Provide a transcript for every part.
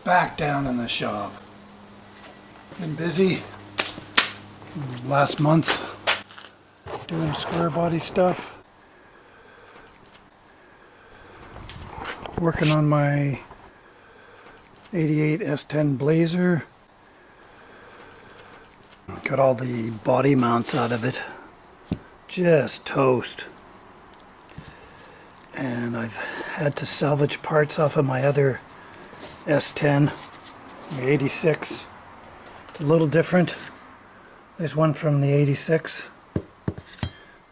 Back down in the shop. Been busy last month doing square body stuff. Working on my 88 S-10 Blazer. Got all the body mounts out of it. Just toast. And I've had to salvage parts off of my other S-10, the 86. It's a little different. There's one from the 86.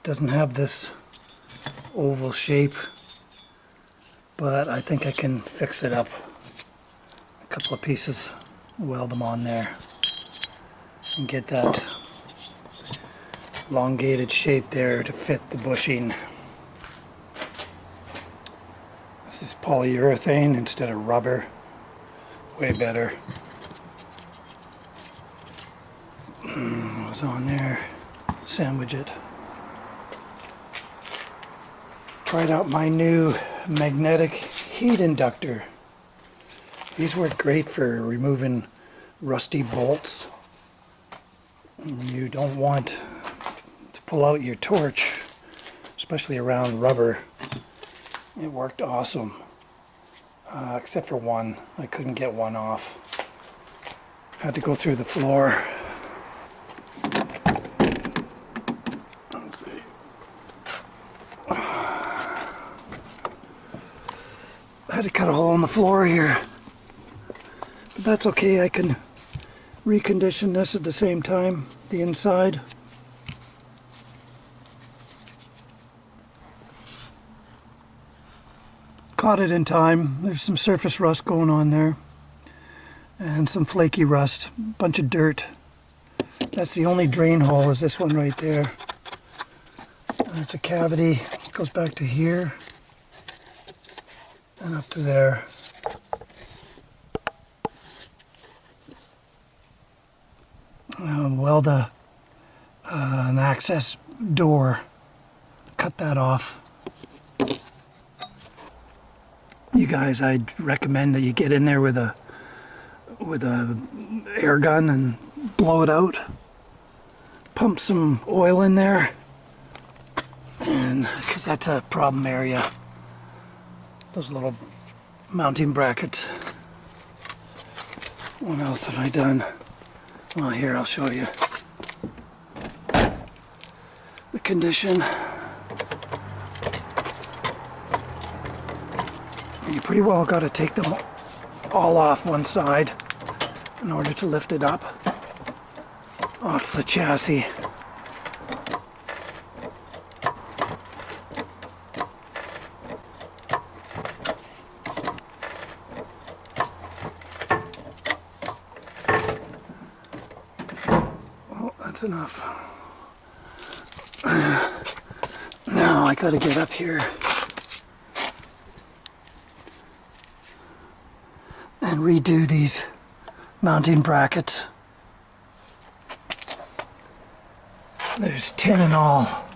Doesn't have this oval shape, but I think I can fix it up. A couple of pieces, weld them on there, and get that elongated shape there to fit the bushing. This is polyurethane instead of rubber. Way better. What's on there? Sandwich it. Tried out my new magnetic heat inductor. These work great for removing rusty bolts. You don't want to pull out your torch, especially around rubber. It worked awesome. Except for one. I couldn't get one off. Had to go through the floor. Let's see. I had to cut a hole in the floor here. But that's okay, I can recondition this at the same time, the inside. Caught it in time. There's some surface rust going on there and some flaky rust, bunch of dirt. That's the only drain hole, is this one right there. It's a cavity, it goes back to here and up to there. Weld an access door, cut that off. You guys, I'd recommend that you get in there with a air gun and blow it out. Pump some oil in there, and because that's a problem area. Those little mounting brackets. What else have I done? Well, here, I'll show you the condition. You pretty well got to take them all off one side in order to lift it up off the chassis. Oh, that's enough. Now I got to get up here and redo these mounting brackets. There's 10 in all.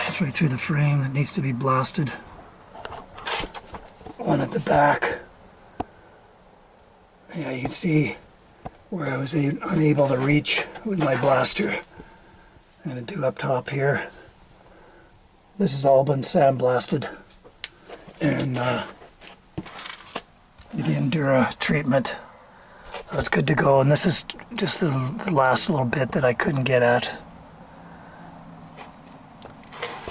It's right through the frame that needs to be blasted. One at the back. Yeah, you can see where I was unable to reach with my blaster. I'm going to do up top here. This has all been sandblasted and the Endura treatment. So it's good to go, and this is just the last little bit that I couldn't get at.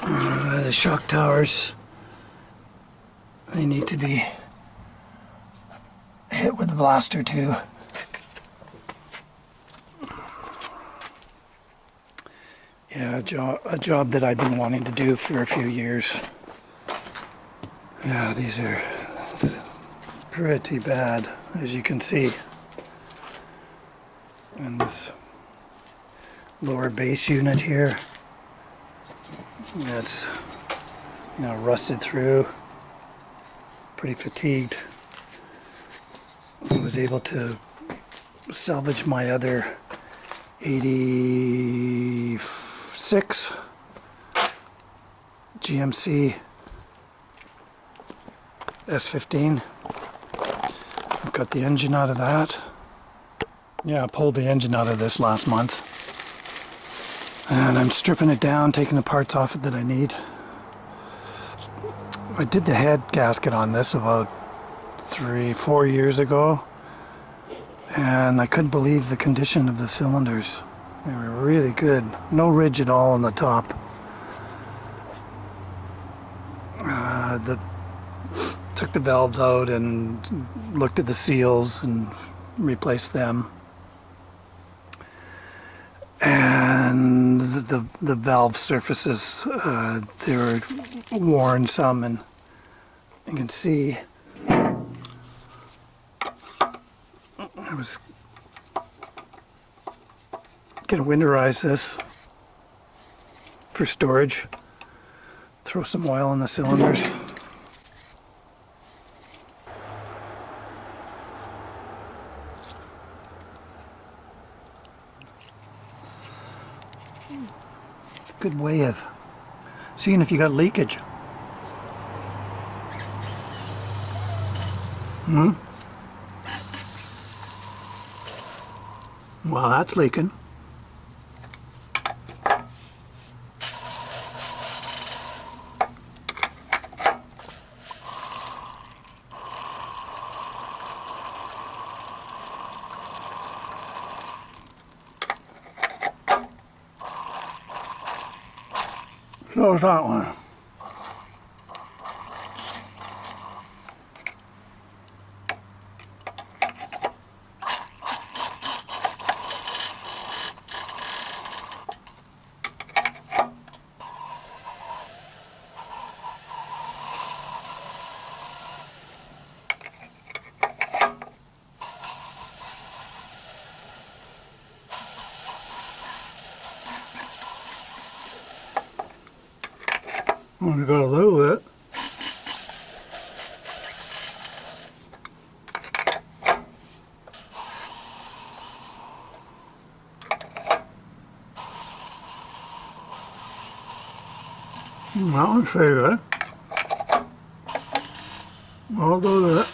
The shock towers, they need to be hit with the blaster too. Yeah, a job that I've been wanting to do for a few years. Yeah, these are pretty bad, as you can see. And this lower base unit here, that's, you know, rusted through, pretty fatigued. I was able to salvage my other 86 GMC S-15. I've got the engine out of that. Yeah, I pulled the engine out of this last month. And I'm stripping it down, taking the parts off it that I need. I did the head gasket on this about 3-4 years ago. And I couldn't believe the condition of the cylinders. They were really good. No ridge at all on the top. Took the valves out and looked at the seals and replaced them. And the valve surfaces, they were worn some, and you can see I was gonna winterize this for storage. Throw some oil in the cylinders. Good way of seeing if you got leakage. Well, that's leaking. So is that one. Only got a little bit. That one's pretty good. I'll do that.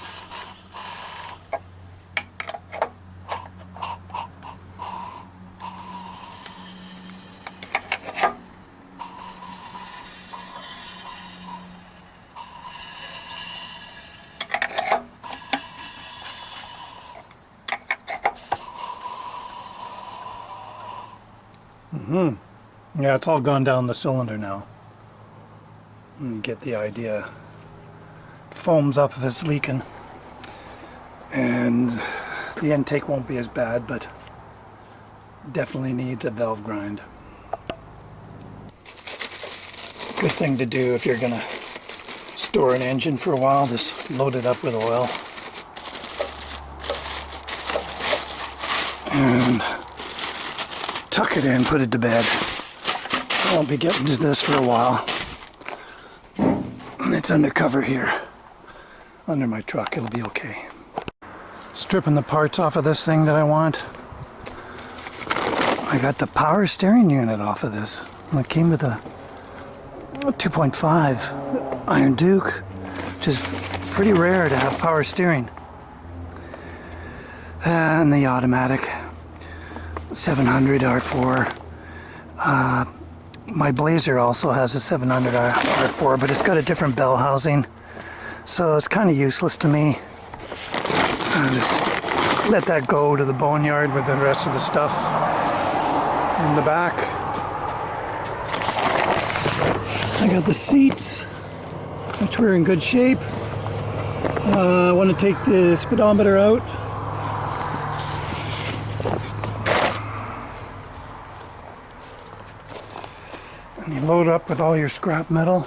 Yeah, it's all gone down the cylinder now. You get the idea. It foams up if it's leaking. And the intake won't be as bad, but definitely needs a valve grind. Good thing to do if you're gonna store an engine for a while, just load it up with oil. And tuck it in, put it to bed. I won't be getting to this for a while. It's undercover here, under my truck. It'll be okay. Stripping the parts off of this thing that I want. I got the power steering unit off of this. It came with a 2.5 Iron Duke, which is pretty rare to have power steering. And the automatic 700 R4. My Blazer also has a 700 R4, but it's got a different bell housing, so it's kind of useless to me. I just let that go to the boneyard with the rest of the stuff in the back. I got the seats, which were in good shape. I want to take the speedometer out. And you load up with all your scrap metal.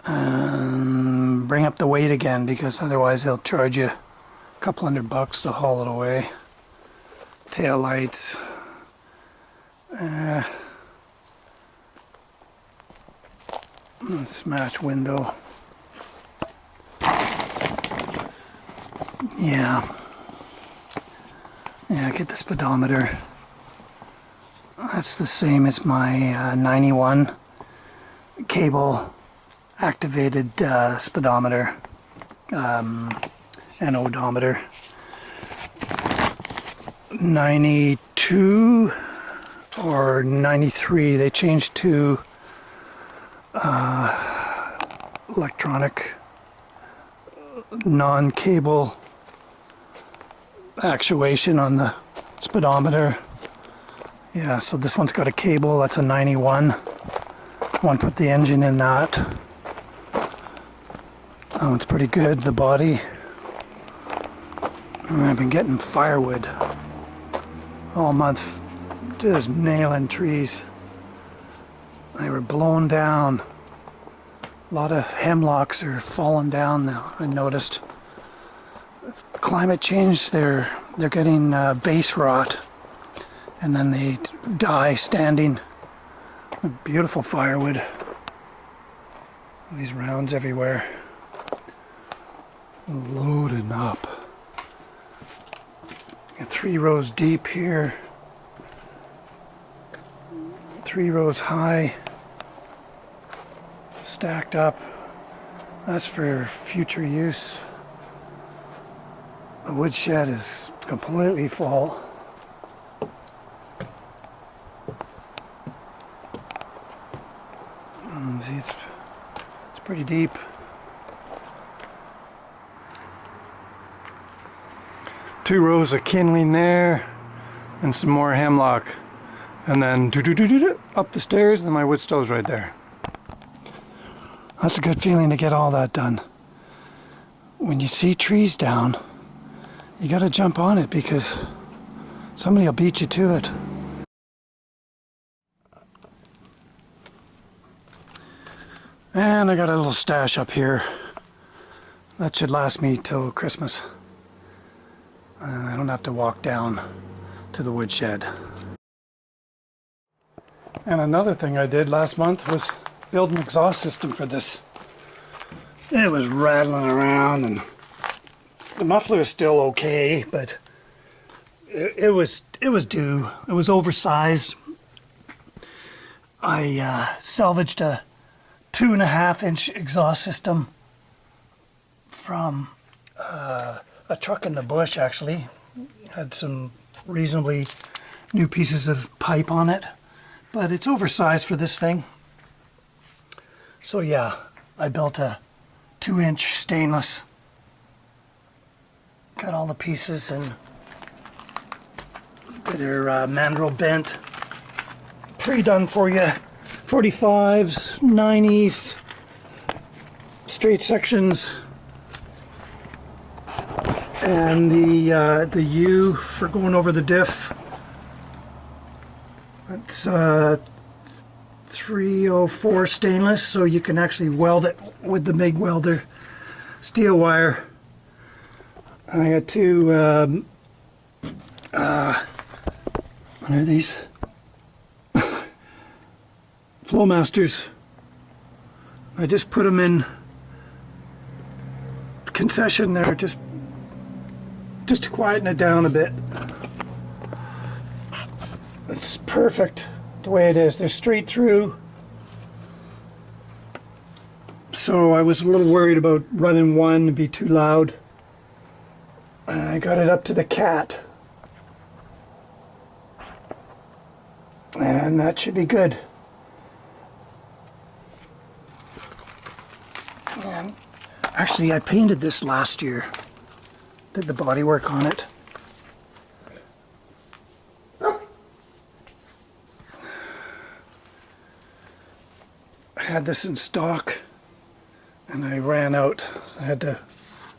And bring up the weight again, because otherwise they'll charge you a couple $100 to haul it away. Tail lights. Smash window. Yeah, get the speedometer. That's the same as my 91 cable activated speedometer and odometer. 92 or 93 they changed to electronic non-cable actuation on the speedometer. Yeah, so this one's got a cable. That's a 91. I want to put the engine in that. Oh, it's pretty good, the body. And I've been getting firewood all month, just nailing trees. They were blown down. A lot of hemlocks are falling down now, I noticed. Climate change, they're getting base rot, and then they die standing. Beautiful firewood. These rounds everywhere. Loaded up. Got 3 rows deep here. 3 rows high. Stacked up. That's for future use. The woodshed is completely full. See, it's pretty deep. Two rows of kindling there, and some more hemlock, and then up the stairs, and my wood stove's right there. That's a good feeling to get all that done. When you see trees down, you gotta jump on it because somebody will beat you to it. And I got a little stash up here. That should last me till Christmas. And I don't have to walk down to the woodshed. And another thing I did last month was build an exhaust system for this. It was rattling around, and the muffler is still okay, but it was due. It was oversized. I salvaged a 2.5-inch exhaust system from a truck in the bush, actually. Had some reasonably new pieces of pipe on it, but it's oversized for this thing. So yeah, I built a 2-inch stainless. Got all the pieces and they're mandrel bent, pre-done for you. 45s, 90s, straight sections, and the U for going over the diff. That's 304 stainless, so you can actually weld it with the MIG welder. Steel wire. I got 2 what are these? Flowmasters. I just put them in concession there, just to quieten it down a bit. It's perfect the way it is. They're straight through. So I was a little worried about running one and be too loud. I got it up to the cat. And that should be good. And actually, I painted this last year. Did the body work on it. I had this in stock and I ran out. So I had to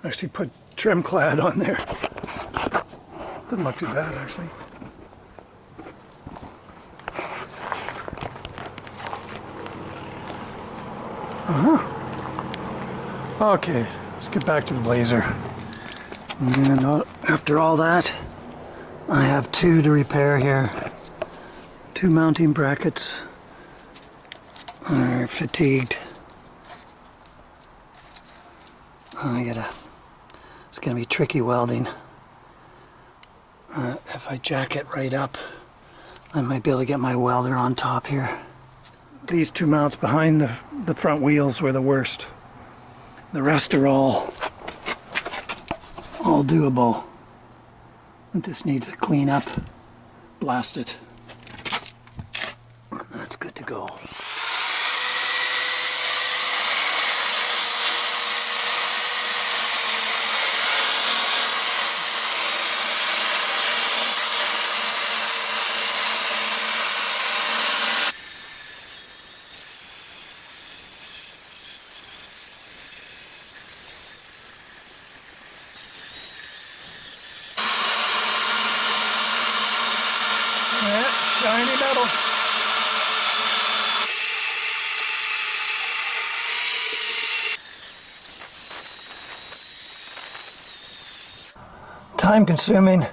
actually put trim clad on there. Didn't look too bad, actually. Okay, let's get back to the blazer. And after all that, I have 2 to repair here. 2 mounting brackets are fatigued. It's gonna be tricky welding. If I jack it right up, I might be able to get my welder on top here. these two mounts behind the front wheels were the worst. The rest are all doable. It just needs a clean up, blast it. That's good to go. Shiny metal. Time consuming.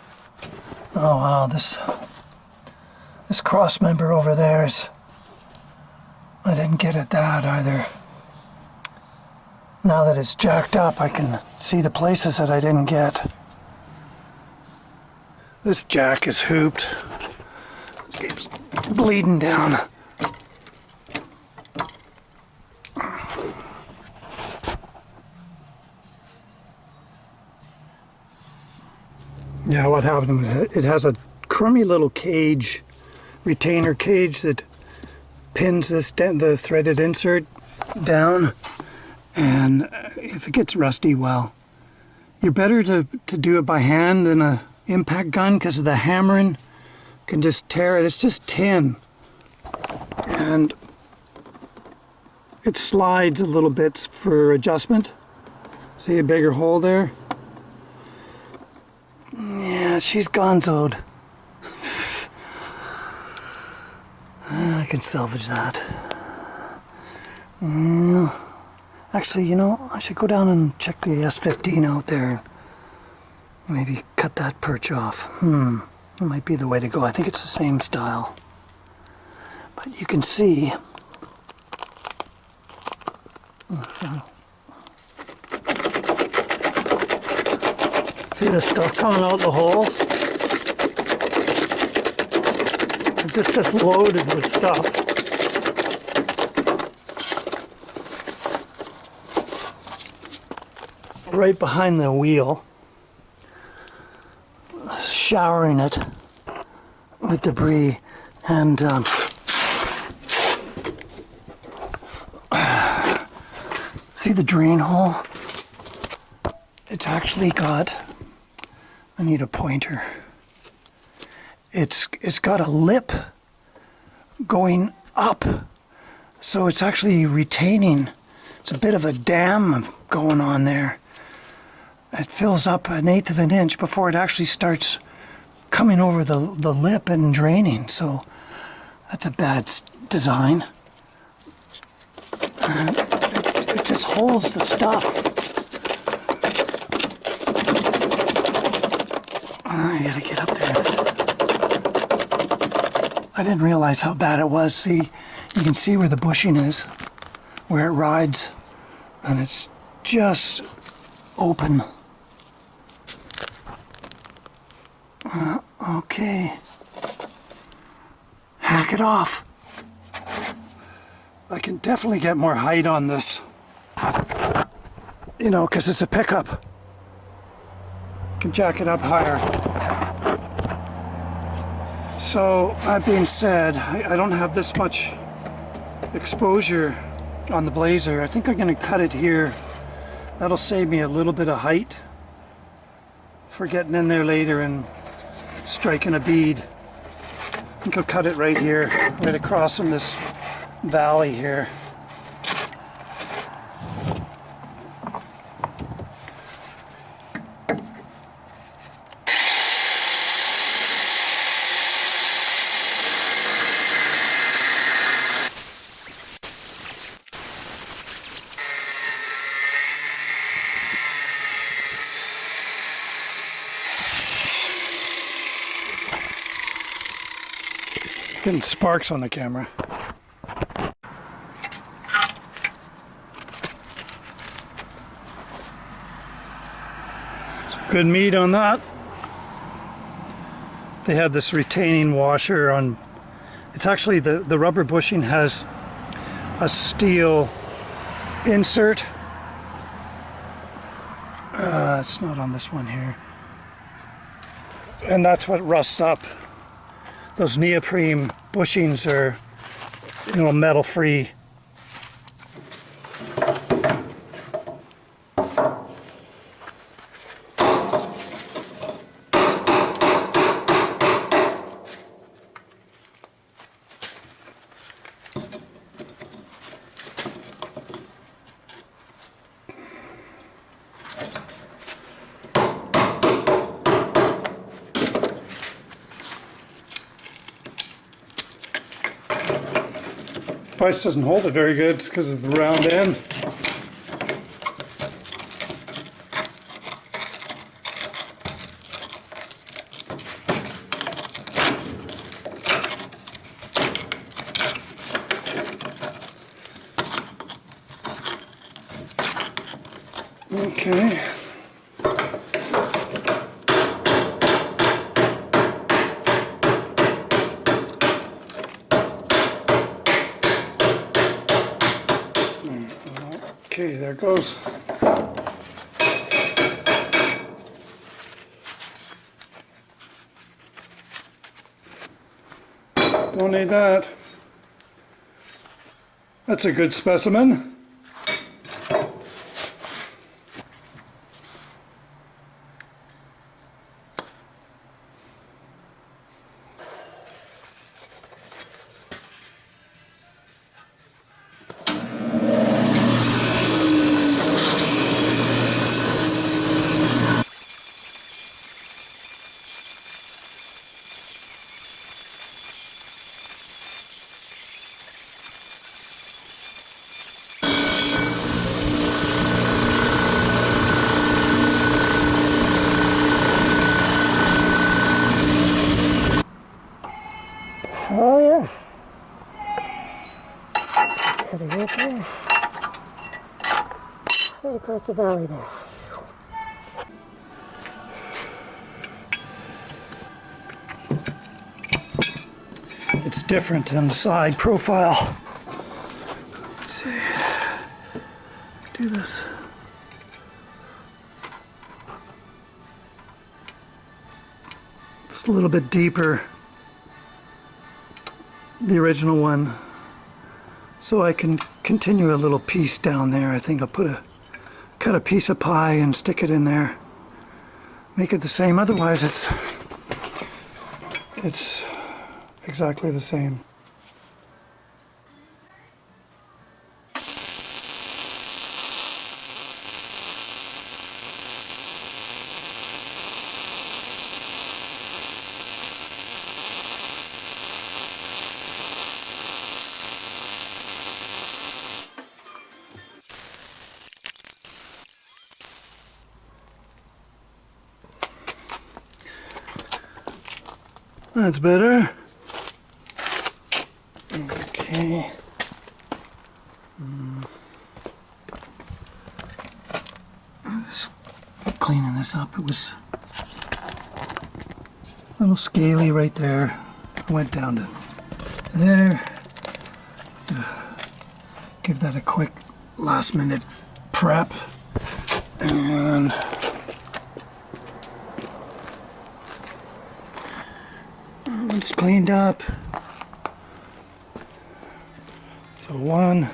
Oh wow, this cross member over there is, I didn't get at that either. Now that it's jacked up, I can see the places that I didn't get. This jack is hooped. Keeps bleeding down. Yeah, what happened with it? It has a crummy little cage, retainer cage that pins this the threaded insert down, and if it gets rusty, well, you're better to do it by hand than a impact gun because of the hammering. Can just tear it. It's just tin, and it slides a little bit for adjustment. See a bigger hole there? Yeah, she's gonzoed. I can salvage that. Actually, you know, I should go down and check the S-10 out there. Maybe cut that perch off. That might be the way to go. I think it's the same style. But you can see the stuff coming out the hole. It's just loaded with stuff. Right behind the wheel, showering it with debris, and see the drain hole? It's actually got, I need a pointer. It's got a lip going up, so it's actually retaining. It's a bit of a dam going on there. It fills up 1/8 of an inch before it actually starts coming over the lip and draining. So that's a bad design. It just holds the stuff. I gotta get up there. I didn't realize how bad it was. See, you can see where the bushing is, where it rides, and it's just open. Okay. Hack it off. I can definitely get more height on this. You know, because it's a pickup. Can jack it up higher. So, that being said, I don't have this much exposure on the Blazer. I think I'm going to cut it here. That'll save me a little bit of height for getting in there later and striking a bead. I think I'll cut it right here, right across from this valley here. Getting sparks on the camera. Some good meat on that. They have this retaining washer on. It's actually the rubber bushing has a steel insert. It's not on this one here. And that's what rusts up. Those neoprene bushings are, you know, metal free. Price doesn't hold it very good because of the round end. Okay. Okay, there it goes. Don't need that. That's a good specimen. Oh yeah. Cutting right there. Right across the valley there. It's different on the side profile. Let's see. Do this. It's a little bit deeper, the original one, so I can continue a little piece down there. I think I'll cut a piece of pie and stick it in there, make it the same. Otherwise it's exactly the same. That's better. Okay. Just cleaning this up. It was a little scaly right there. I went down to there to give that a quick last minute prep. And it's cleaned up. So 1,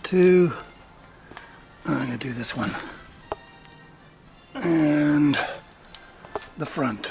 2, I'm gonna do this one. And the front.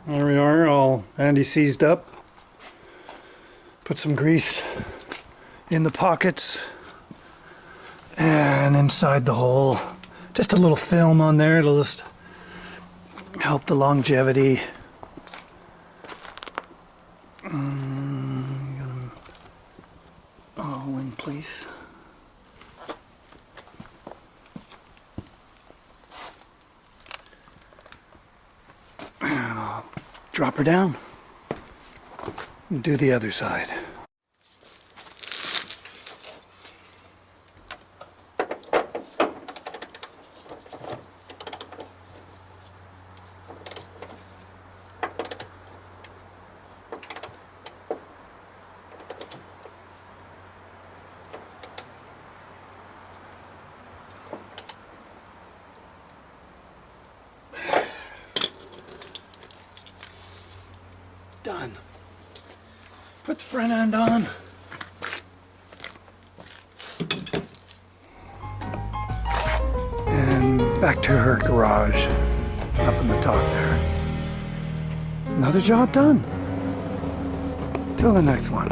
There we are, all anti-seized up. Put some grease in the pockets and inside the hole. Just a little film on there, it'll just help the longevity. All in place. And I'll drop her down and do the other side. Done. Put the front end on. And back to her garage up in the top there. Another job done. Till the next one.